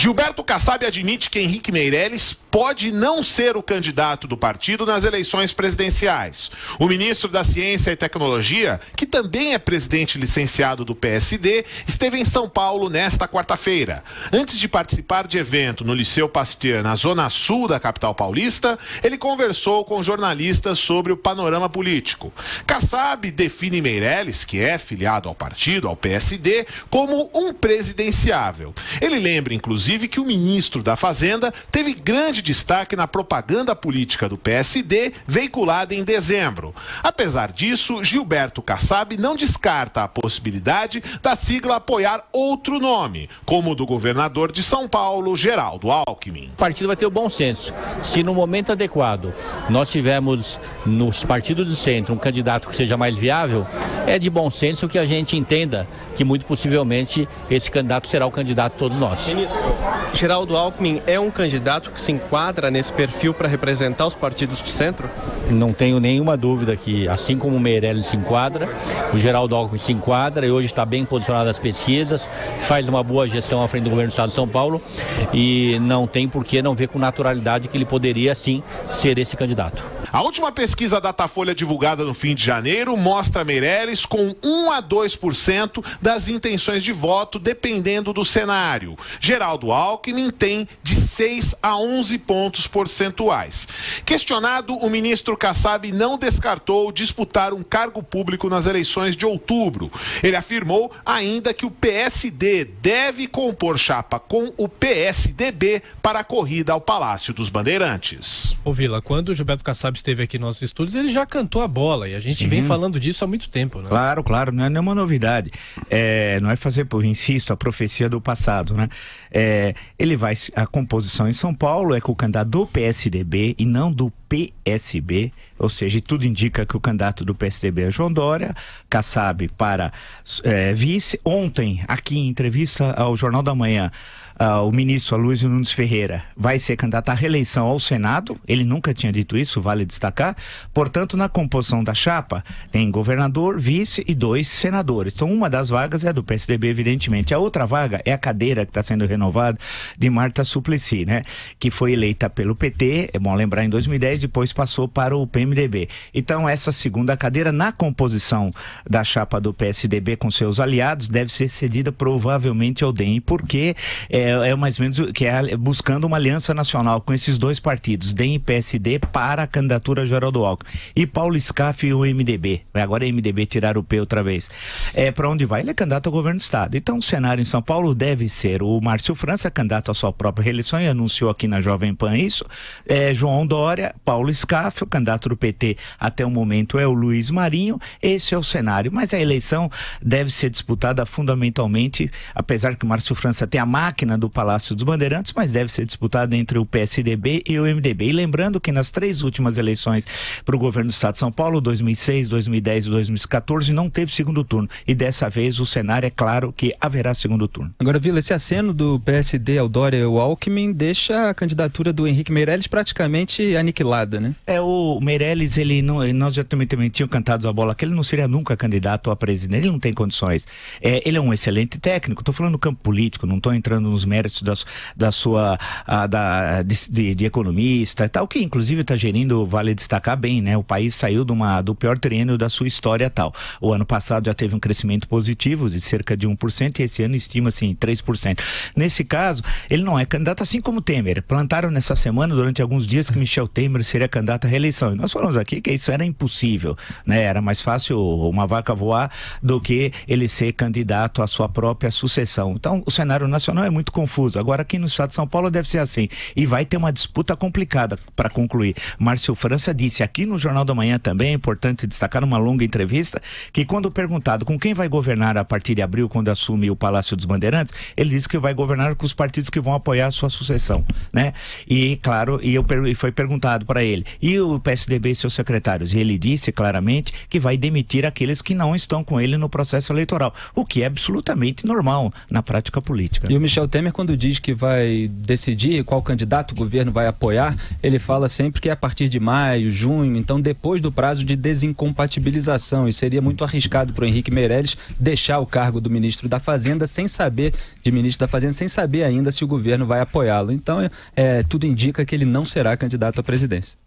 Gilberto Kassab admite que Henrique Meirelles pode não ser o candidato do partido nas eleições presidenciais. O ministro da Ciência e Tecnologia, que também é presidente licenciado do PSD, esteve em São Paulo nesta quarta-feira. Antes de participar de evento no Liceu Pasteur, na zona sul da capital paulista, ele conversou com jornalistas sobre o panorama político. Kassab define Meirelles, que é filiado ao partido, ao PSD, como um presidenciável. Ele lembra, inclusive, que o ministro da Fazenda teve grande destaque na propaganda política do PSD, veiculada em dezembro. Apesar disso, Gilberto Kassab não descarta a possibilidade da sigla apoiar outro nome, como o do governador de São Paulo, Geraldo Alckmin. O partido vai ter o bom senso. Se no momento adequado nós tivermos nos partidos do centro um candidato que seja mais viável, é de bom senso que a gente entenda que muito possivelmente esse candidato será o candidato de todos nós. Ministro, Geraldo Alckmin é um candidato que se enquadra nesse perfil para representar os partidos de centro? Não tenho nenhuma dúvida que, assim como o Meirelles se enquadra, o Geraldo Alckmin se enquadra e hoje está bem posicionado nas pesquisas, faz uma boa gestão à frente do governo do Estado de São Paulo e não tem por que não ver com naturalidade que ele poderia sim ser esse candidato. A última pesquisa Datafolha divulgada no fim de janeiro mostra Meirelles com 1 a 2% das intenções de voto, dependendo do cenário. Geraldo Alckmin tem de 6 a 11 pontos percentuais. Questionado, o ministro Kassab não descartou disputar um cargo público nas eleições de outubro. Ele afirmou ainda que o PSD deve compor chapa com o PSDB para a corrida ao Palácio dos Bandeirantes. Ô Vila, quando o Gilberto Kassab esteve aqui nos nossos estúdios, ele já cantou a bola e a gente vem falando disso há muito tempo, né? Claro, não é nenhuma novidade. Não é fazer, insisto, a profecia do passado, né? Ele vai, a composição em São Paulo é com o candidato do PSDB e não do PSB, ou seja, tudo indica que o candidato do PSDB é João Dória, Kassab para vice. Ontem, aqui em entrevista ao Jornal da Manhã, o ministro Aloysio Nunes Ferreira vai ser candidato à reeleição ao Senado. Ele nunca tinha dito isso, vale destacar. Portanto, na composição da chapa tem governador, vice e 2 senadores. Então, uma das vagas é a do PSDB, evidentemente. A outra vaga é a cadeira que está sendo renovada de Marta Suplicy, né? Que foi eleita pelo PT, é bom lembrar, em 2010, depois passou para o PMDB. Então, essa segunda cadeira na composição da chapa do PSDB com seus aliados deve ser cedida provavelmente ao DEM, porque é mais ou menos que é buscando uma aliança nacional com esses 2 partidos, DEM e PSD, para a candidatura a Geraldo Alckmin. E Paulo Scaff e o MDB. Agora é MDB tirar o P outra vez. Para onde vai? Ele é candidato ao governo do Estado. Então o cenário em São Paulo deve ser o Márcio França, candidato à sua própria reeleição, e anunciou aqui na Jovem Pan isso. João Dória, Paulo Scaff, o candidato do PT até o momento é o Luiz Marinho. Esse é o cenário. Mas a eleição deve ser disputada fundamentalmente, apesar que o Márcio França tem a máquina do Palácio dos Bandeirantes, mas deve ser disputada entre o PSDB e o MDB. E lembrando que nas 3 últimas eleições para o governo do Estado de São Paulo, 2006, 2010 e 2014, não teve segundo turno. E dessa vez o cenário é claro que haverá segundo turno. Agora, Vila, esse aceno do PSD ao Dória e ao Alckmin deixa a candidatura do Henrique Meirelles praticamente aniquilada, né? O Meirelles, nós já também tínhamos cantado a bola que ele não seria nunca candidato a presidente, ele não tem condições. Ele é um excelente técnico, estou falando no campo político, não estou entrando nos méritos de economista e tal, que inclusive está gerindo, vale destacar bem, né? O país saiu do pior triênio da sua história tal. O ano passado já teve um crescimento positivo de cerca de 1% e esse ano estima-se em 3%. Nesse caso, ele não é candidato, assim como Temer. Plantaram nessa semana, durante alguns dias, que Michel Temer seria candidato à reeleição. E nós falamos aqui que isso era impossível, né? Era mais fácil uma vaca voar do que ele ser candidato à sua própria sucessão. Então, o cenário nacional é muito confuso. Agora, aqui no estado de São Paulo deve ser assim. E vai ter uma disputa complicada para concluir. Márcio França disse aqui no Jornal da Manhã também, é importante destacar numa longa entrevista, que quando perguntado com quem vai governar a partir de abril, quando assume o Palácio dos Bandeirantes, ele disse que vai governar com os partidos que vão apoiar a sua sucessão, né? E, claro, e foi perguntado para ele, e o PSDB e seus secretários? E ele disse claramente que vai demitir aqueles que não estão com ele no processo eleitoral, o que é absolutamente normal na prática política. E o Michel Temer Temer, quando diz que vai decidir qual candidato o governo vai apoiar, ele fala sempre que é a partir de maio, junho, então depois do prazo de desincompatibilização, e seria muito arriscado para o Henrique Meirelles deixar o cargo do ministro da Fazenda sem saber ainda se o governo vai apoiá-lo. Então, tudo indica que ele não será candidato à presidência.